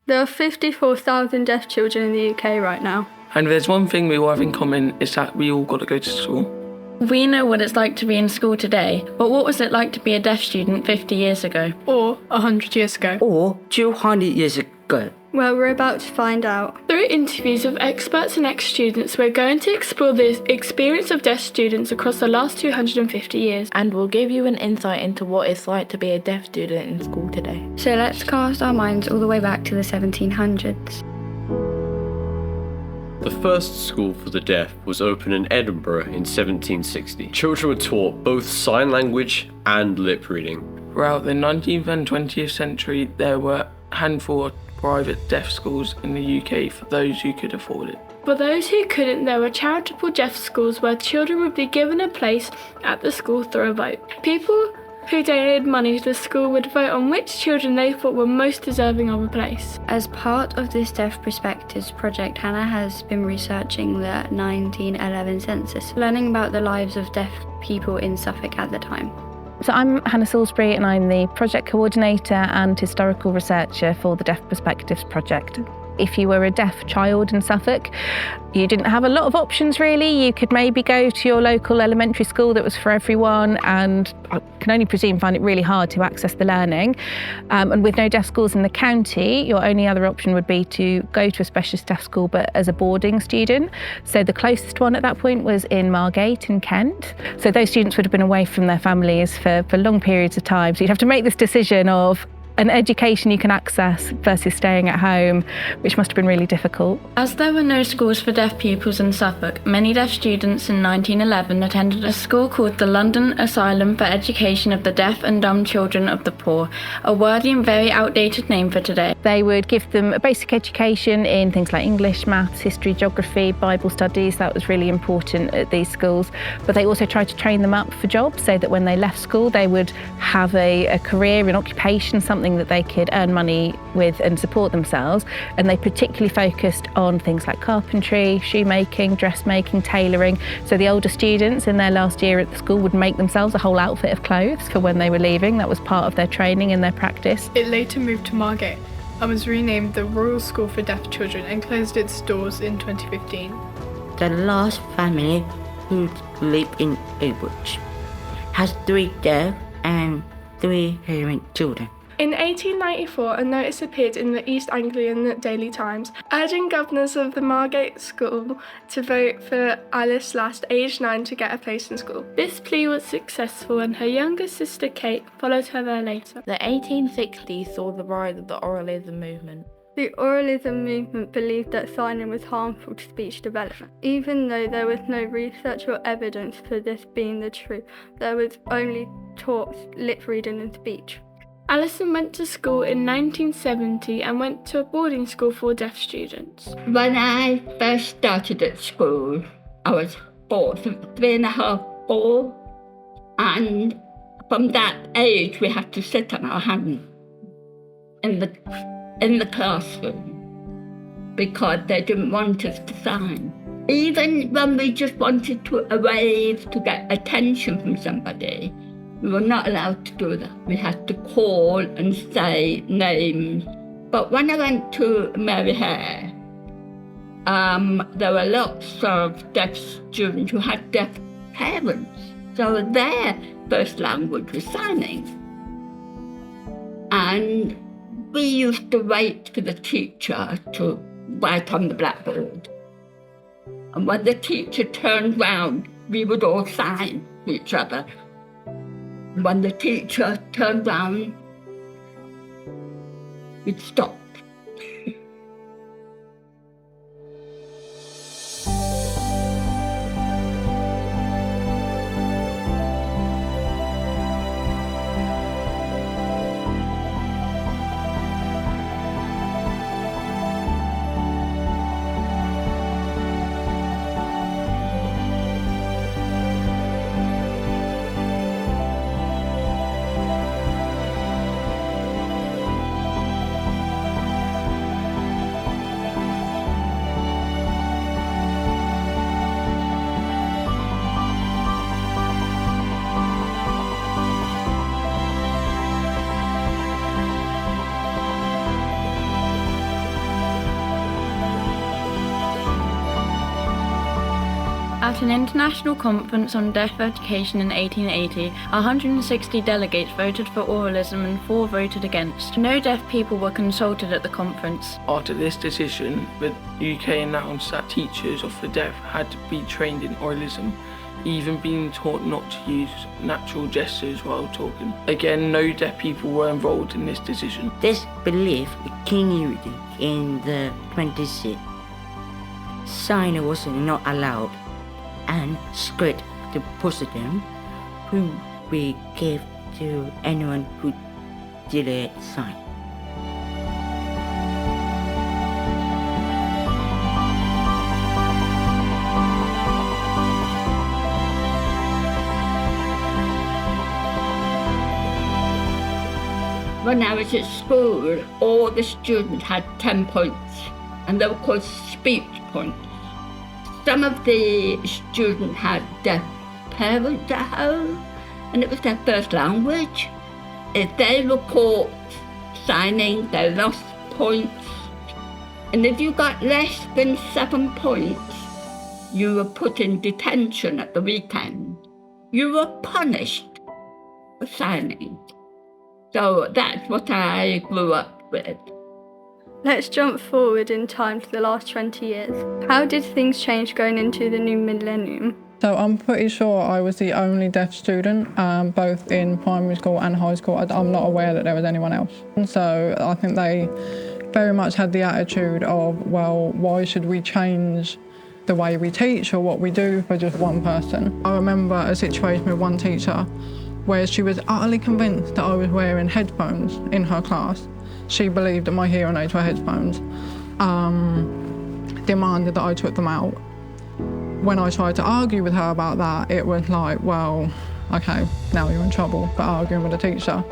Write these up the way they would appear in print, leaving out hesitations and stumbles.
There are 54,000 deaf children in the UK right now. And there's one thing we all have in common, is that we all got to go to school. We know what it's like to be in school today, but what was it like to be a deaf student 50 years ago? Or 100 years ago. Or 200 years ago. Well, we're about to find out. Through interviews with experts and ex-students, we're going to explore the experience of deaf students across the last 250 years. And we'll give you an insight into what it's like to be a deaf student in school today. So let's cast our minds all the way back to the 1700s. The first school for the deaf was opened in Edinburgh in 1760. Children were taught both sign language and lip reading. Throughout the 19th and 20th century, there were a handful of private deaf schools in the UK for those who could afford it. For those who couldn't, there were charitable deaf schools where children would be given a place at the school through a vote. People who donated money to the school would vote on which children they thought were most deserving of a place. As part of this Deaf Perspectives project, Hannah has been researching the 1911 census, learning about the lives of deaf people in Suffolk at the time. So I'm Hannah Salisbury and I'm the project coordinator and historical researcher for the Deaf Perspectives project. If you were a deaf child in Suffolk, you didn't have a lot of options really. You could maybe go to your local elementary school that was for everyone, and I can only presume find it really hard to access the learning. And with no deaf schools in the county, your only other option would be to go to a specialist deaf school but as a boarding student. So the closest one at that point was in Margate in Kent. So those students would have been away from their families for long periods of time. So you'd have to make this decision of an education you can access versus staying at home, which must have been really difficult. As there were no schools for deaf pupils in Suffolk, many deaf students in 1911 attended a school called the London Asylum for Education of the Deaf and Dumb Children of the Poor, a wordy and very outdated name for today. They would give them a basic education in things like English, maths, history, geography, Bible studies. That was really important at these schools. But they also tried to train them up for jobs so that when they left school, they would have a career, an occupation, something that they could earn money with and support themselves. And they particularly focused on things like carpentry, shoemaking, dressmaking, tailoring. So the older students in their last year at the school would make themselves a whole outfit of clothes for when they were leaving. That was part of their training and their practice. It later moved to Margate and was renamed the Royal School for Deaf Children and closed its doors in 2015. The last family who live in Ipswich has 3 deaf and 3 hearing children. In 1894, a notice appeared in the East Anglian Daily Times, urging governors of the Margate School to vote for Alice Last, aged 9, to get a place in school. This plea was successful and her younger sister Kate followed her there later. The 1860s saw the rise of the oralism movement. The oralism movement believed that signing was harmful to speech development. Even though there was no research or evidence for this being the truth, there was only taught lip reading and speech. Alison went to school in 1970 and went to a boarding school for deaf students. When I first started at school, I was 3.5, 4, and from that age we had to sit on our hands in the classroom because they didn't want us to sign. Even when we just wanted to wave to get attention from somebody, we were not allowed to do that. We had to call and say names. But when I went to Mary Hare, there were lots of deaf students who had deaf parents. So their first language was signing. And we used to wait for the teacher to write on the blackboard. And when the teacher turned round, we would all sign to each other. When the teacher turned round, we'd stop. At an international conference on deaf education in 1880, 160 delegates voted for oralism and 4 voted against. No deaf people were consulted at the conference. After this decision, the UK announced that teachers of the deaf had to be trained in oralism, even being taught not to use natural gestures while talking. Again, no deaf people were involved in this decision. This belief continued in the 20th. Sign was not allowed, and script depositum who we gave to anyone who did sign. When I was at school, all the students had 10 points, and they were called speech points. Some of the students had deaf parents at home, and it was their first language. If they were caught signing, they lost points. And if you got less than 7 points, you were put in detention at the weekend. You were punished for signing. So that's what I grew up with. Let's jump forward in time to the last 20 years. How did things change going into the new millennium? So I'm pretty sure I was the only deaf student, both in primary school and high school. I'm not aware that there was anyone else. And so I think they very much had the attitude of, well, why should we change the way we teach or what we do for just one person? I remember a situation with one teacher where she was utterly convinced that I was wearing headphones in her class. She believed that my hearing aids were headphones, demanded that I took them out. When I tried to argue with her about that, it was like, well, okay, now you're in trouble for arguing with a teacher.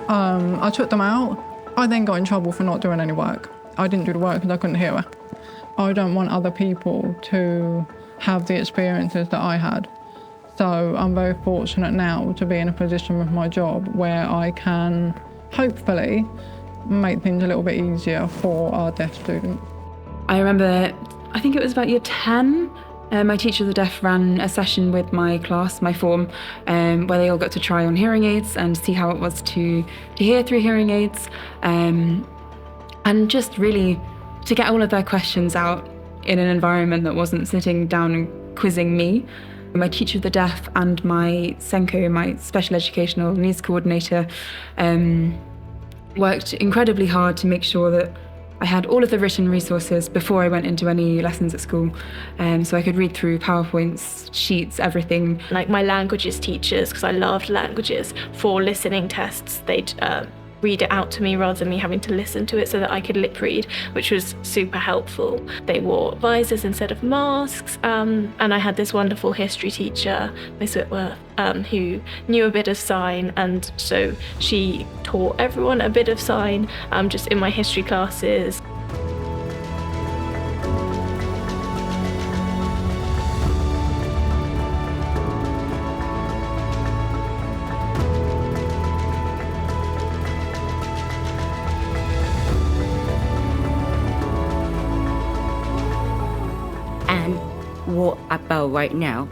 I took them out. I then got in trouble for not doing any work. I didn't do the work because I couldn't hear her. I don't want other people to have the experiences that I had. So I'm very fortunate now to be in a position with my job where I can hopefully make things a little bit easier for our deaf students. I remember, I think it was about year 10, my teacher of the deaf ran a session with my class, my form, where they all got to try on hearing aids and see how it was to hear through hearing aids, and just really to get all of their questions out in an environment that wasn't sitting down and quizzing me. My teacher of the deaf and my SENCO, my special educational needs coordinator, worked incredibly hard to make sure that I had all of the written resources before I went into any lessons at school, so I could read through PowerPoints, sheets, everything. Like my languages teachers, because I loved languages, for listening tests, they'd read it out to me rather than me having to listen to it so that I could lip read, which was super helpful. They wore visors instead of masks, and I had this wonderful history teacher, Miss Whitworth, who knew a bit of sign, and so she taught everyone a bit of sign just in my history classes. What about right now?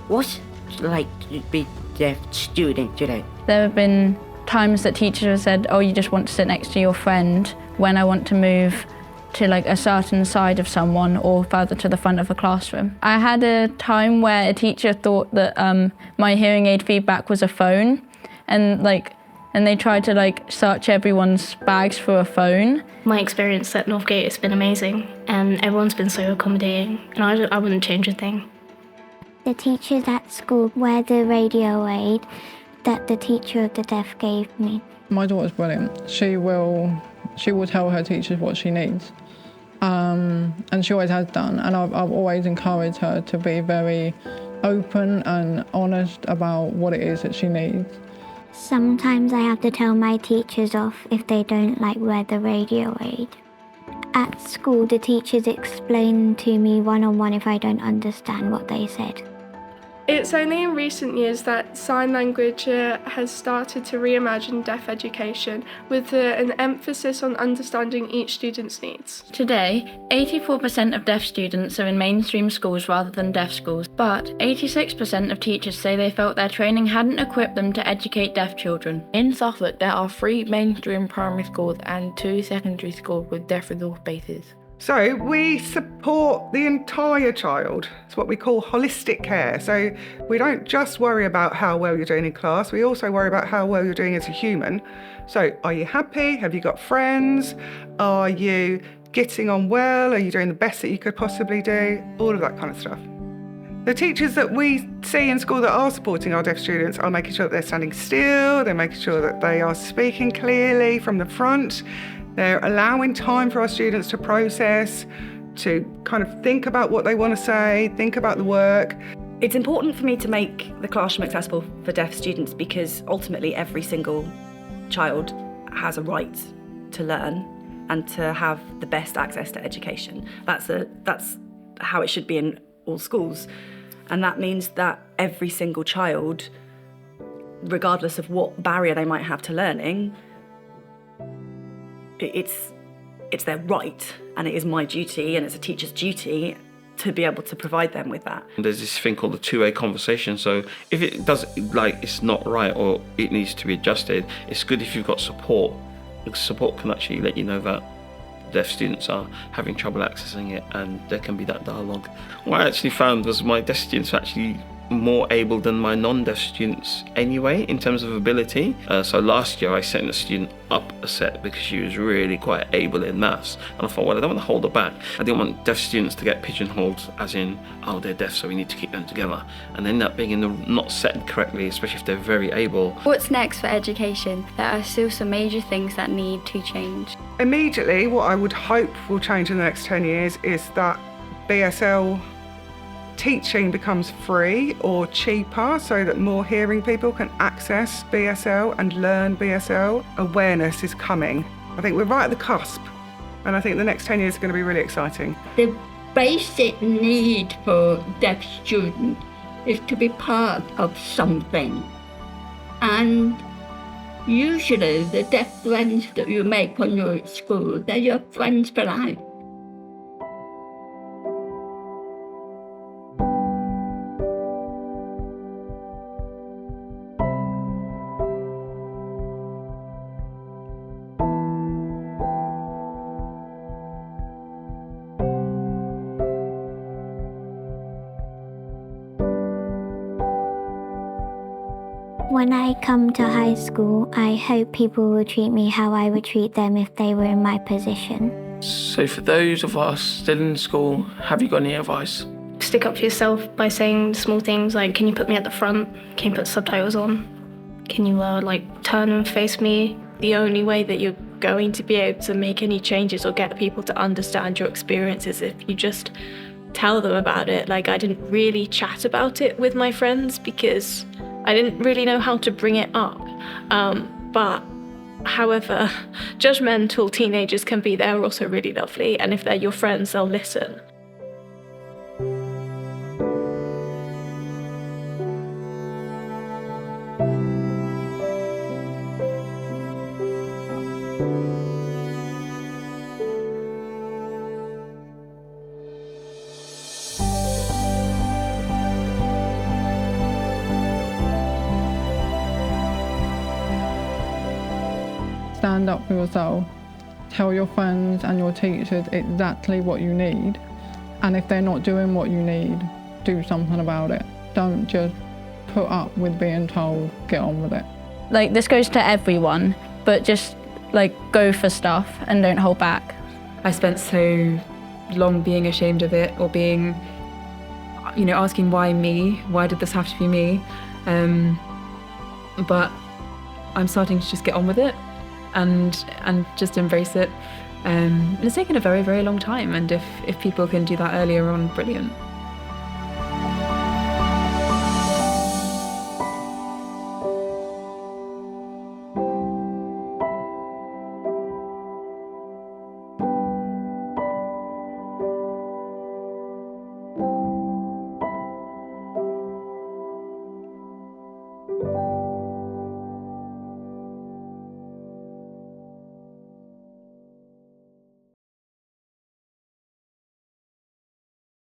What's it like to be a deaf student today? There have been times that teachers have said, oh, you just want to sit next to your friend, when I want to move to like a certain side of someone or further to the front of a classroom. I had a time where a teacher thought that my hearing aid feedback was a phone, and they tried to search everyone's bags for a phone. My experience at Northgate has been amazing, and everyone's been so accommodating, and I wouldn't change a thing. The teachers at school wear the radio aid that the teacher of the deaf gave me. My daughter's brilliant. She will tell her teachers what she needs, and she always has done. And I've always encouraged her to be very open and honest about what it is that she needs. Sometimes I have to tell my teachers off if they don't wear the radio aid. At school, the teachers explain to me one-on-one if I don't understand what they said. It's only in recent years that sign language has started to reimagine deaf education with an emphasis on understanding each student's needs. Today, 84% of deaf students are in mainstream schools rather than deaf schools, but 86% of teachers say they felt their training hadn't equipped them to educate deaf children. In Suffolk, there are 3 mainstream primary schools and 2 secondary schools with deaf resource bases. So we support the entire child. It's what we call holistic care. So we don't just worry about how well you're doing in class, we also worry about how well you're doing as a human. So are you happy? Have you got friends? Are you getting on well? Are you doing the best that you could possibly do? All of that kind of stuff. The teachers that we see in school that are supporting our deaf students are making sure that they're standing still, they're making sure that they are speaking clearly from the front. They're allowing time for our students to process, to kind of think about what they want to say, think about the work. It's important for me to make the classroom accessible for deaf students because ultimately every single child has a right to learn and to have the best access to education. That's how it should be in all schools. And that means that every single child, regardless of what barrier they might have to learning, it's their right, and it is my duty, and it's a teacher's duty to be able to provide them with that. There's this thing called the two-way conversation. So if it does, like, it's not right or it needs to be adjusted, it's good if you've got support. Support can actually let you know that deaf students are having trouble accessing it, and there can be that dialogue. What I actually found was my deaf students were actually more able than my non-deaf students anyway in terms of ability. So last year I sent a student up a set because she was really quite able in maths, and I thought, well, I don't want to hold her back. I didn't want deaf students to get pigeonholed as in, oh, they're deaf so we need to keep them together, and end up being not set correctly, especially if they're very able. What's next for education? There are still some major things that need to change. Immediately, what I would hope will change in the next 10 years is that BSL teaching becomes free or cheaper so that more hearing people can access BSL and learn BSL. Awareness is coming. I think we're right at the cusp, and I think the next 10 years are going to be really exciting. The basic need for deaf students is to be part of something. And usually the deaf friends that you make when you're at school, they're your friends for life. When I come to high school, I hope people will treat me how I would treat them if they were in my position. So for those of us still in school, have you got any advice? Stick up for yourself by saying small things like, can you put me at the front? Can you put subtitles on? Can you turn and face me? The only way that you're going to be able to make any changes or get people to understand your experiences if you just tell them about it. I didn't really chat about it with my friends because I didn't really know how to bring it up. But however judgmental teenagers can be, they're also really lovely, and if they're your friends, they'll listen. Stand up for yourself. Tell your friends and your teachers exactly what you need. And if they're not doing what you need, do something about it. Don't just put up with being told, get on with it. This goes to everyone, but just go for stuff and don't hold back. I spent so long being ashamed of it, or being, asking why me? Why did this have to be me? But I'm starting to just get on with it and just embrace it. It's taken a very, very long time, and if people can do that earlier on, brilliant.